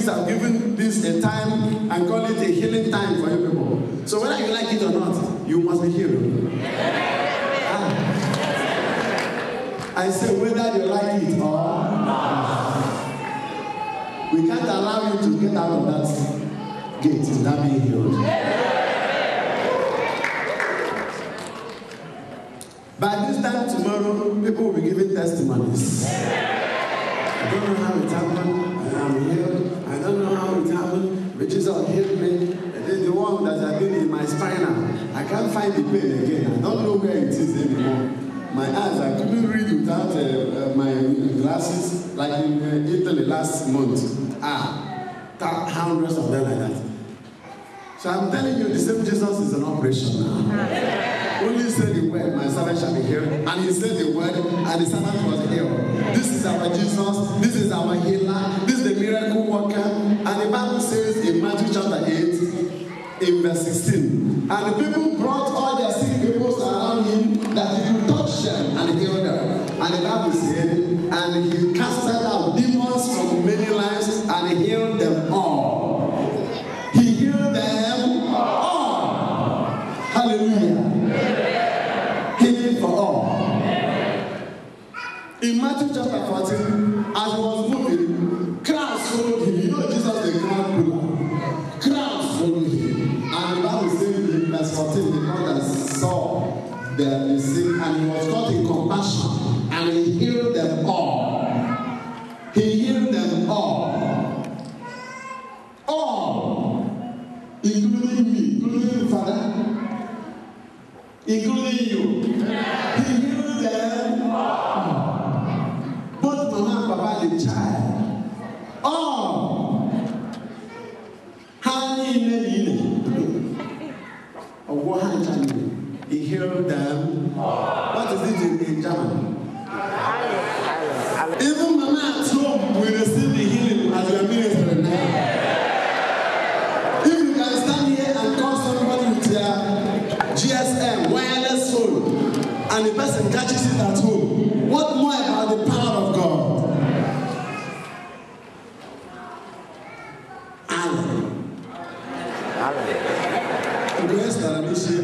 scientists have given this a time and call it a healing time for you people. So whether you like it or not, you must be healed. I say whether you like it or not. We can't allow you to get out of that gate without being healed. By this time tomorrow, people will be giving testimonies. I don't know how it happened. I'm healed. I don't know how it happened. But Jesus healed me. The one that I did in my spinal. I can't find the pain again. I don't know where it is anymore. My eyes, I couldn't read without my glasses, like in Italy last month. Hundreds of them like that. So I'm telling you, the same Jesus is an operation now. Only say the word, my servant shall be healed. And he said the word, and the servant was healed. This is our Jesus. This is our healer. This is the miracle worker. And the Bible says in Matthew chapter 8, in verse 16, and the people brought all their sick people around him that he could touch them and heal them. And the Bible said, and he casted out demons from many lives and he healed them all. He healed them all. Hallelujah. Healing for all. In Matthew chapter 14, as he was moving, crowds followed him. You know Jesus the crowd puller. Crowds followed him. And the Bible says in verse 14, the God that saw the sick and he was caught in compassion and he healed them all. He healed them all. All. Including me, including the Father, including you. He healed them all. Both Mama and Papa, the child. All. He healed them. What is it in German? Even Mama at home will receive the healing as you are ministering now. If you can stand here and call somebody with your GSM wireless phone and the person catches it at home, what more about the power of God? Amen. Grace that I say,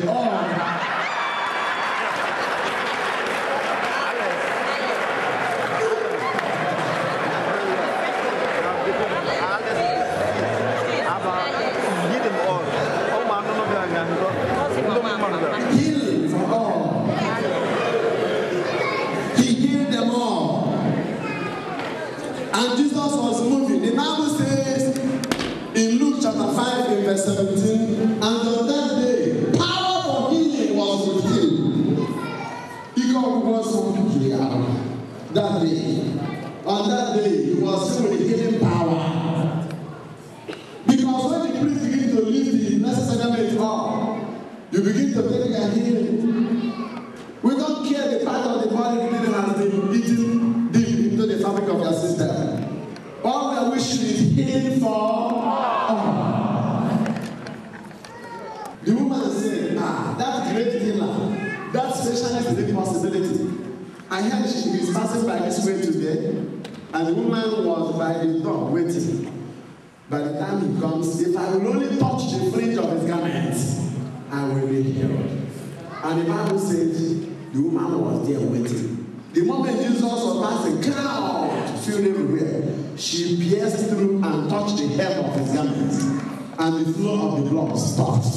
healing for all. He healed them all. And Jesus was moving. The Bible says in Luke chapter 5 in verse 17, and on that day, power for healing was with him. He was that day. On that day, he was filled with healing power. Because when the priest begin to lift the blessed sacrament up, you begin to take a healing. We don't care the part of the body that has been eaten deep into the fabric of your system. All we are wishing is healing for all. The woman said, that great healer, that specialist is a possibility. I heard she is passing by this way today, and the woman was by the door waiting. By the time he comes, if I will only touch the fringe of his garment, I will be healed. And the Bible says the woman was there waiting. The moment Jesus was passing, crowd filled everywhere. She pierced through and touched the hem of his garment, and the flow of the blood stopped.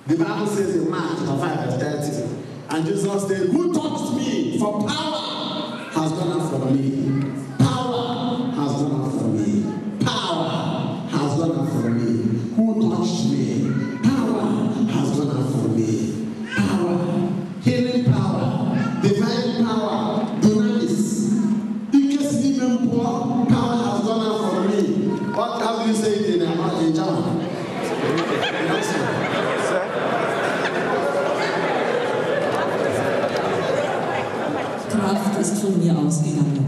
The Bible says in Mark 5 verse 30, and Jesus said, who touched me? For power has gone out from me. Power has gone out from me. Power has gone out from me. Who touched me? Power has gone out from me. Power, healing power, divine power, dunamis. Power has gone out from me. What how do you say it in German? Kraft ist von mir ausgegangen.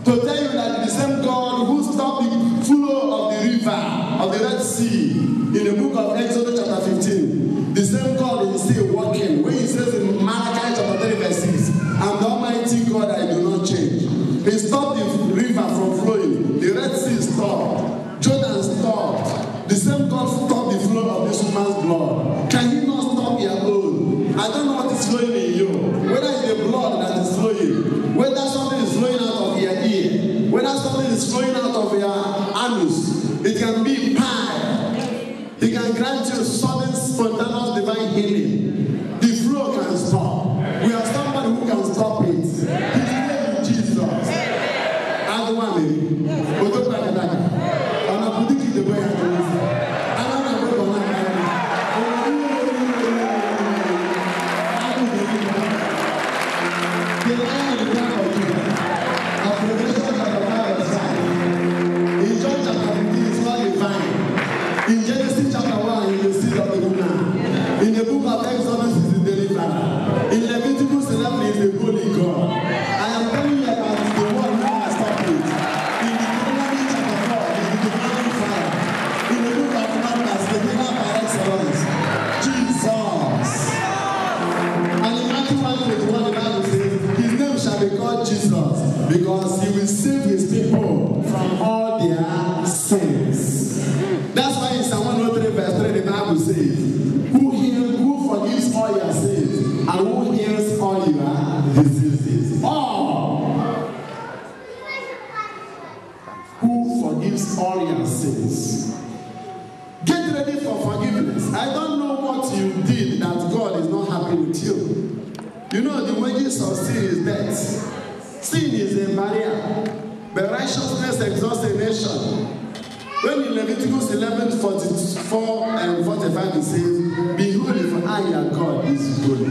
to tell you that the same God who stopped the flow of the river of the Red Sea in the book of Exodus chapter 15, the same God is still working. When he says in Malachi chapter 3 verse 6, I'm the Almighty God, I do not change. He stopped the river from flowing. The Red Sea stopped. Jordan stopped. The same God stopped the flow of this woman's blood. Can he not stop your own? I don't know what is flowing in you. Whether it's the blood that is flowing, whether something is flowing out of your ear, whether something is flowing out of your anus, it can be pie. He can grant you sudden, spontaneous, divine healing. The flow can stop. We have somebody who can stop it. His name is Jesus. In Genesis chapter 1, you will see the woman. In the book of Exodus, is the deliverer. In Leviticus 11, is the holy God. I am telling you about the one who has stopped it. In Deuteronomy chapter 4, is the divine fire. In the book of Numbers, the healer by excellence, Jesus. And in Matthew 1:21, the Bible says, his name shall be called Jesus, because he will save his people from all their sins. That's why in Psalm 103 verse 3 the Bible says, who forgives all your sins and who heals all your diseases. All. Who forgives all your sins. Get ready for forgiveness. I don't know what you did that God is not happy with you. You know the wages of sin is death. Sin is a barrier, but righteousness exalts a nation. When in Leviticus 11:44 and 45 it says, be holy for I your God is holy.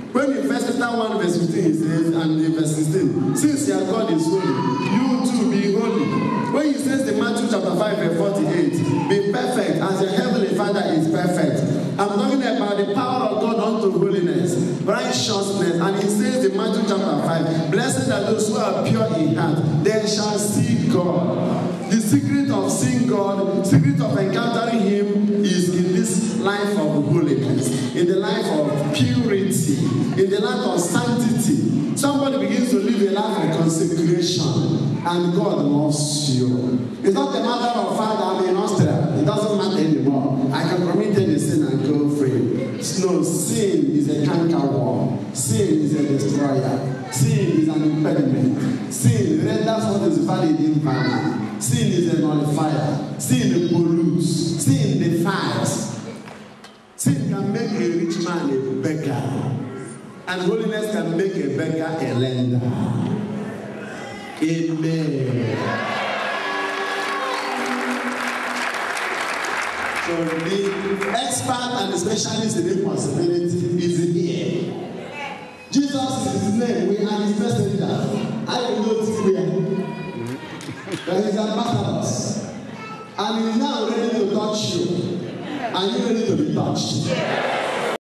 When in 1 Peter 1 verse 15 it says, and in verse 16, since your God is holy, you too be holy. When he says in Matthew chapter 5 verse 48, be perfect as your heavenly Father is perfect. I'm talking about the power of God unto holiness, righteousness. And he says in Matthew chapter 5, blessed are those who are pure in heart, they shall see God. The secret of seeing God, secret of encountering him is in this life of holiness, in the life of purity, in the life of sanctity. Somebody begins to live a life of consecration, and God loves you. It's not a matter of fact I'm in Austria. It doesn't matter anymore. I can commit any sin and go free. No, sin is a cankerworm. Sin is a destroyer. Sin is an impediment. Sin renders what is valid invalid. Sin is a nullifier. Sin pollutes. Sin defies. Sin can make a rich man a beggar. And holiness can make a beggar a lender. Amen. So the expert and the specialist in impossibility is here. Jesus is his name. We are his messenger. I will not where. But he's ambassadors. And he's now ready to touch you. And you're ready to be touched.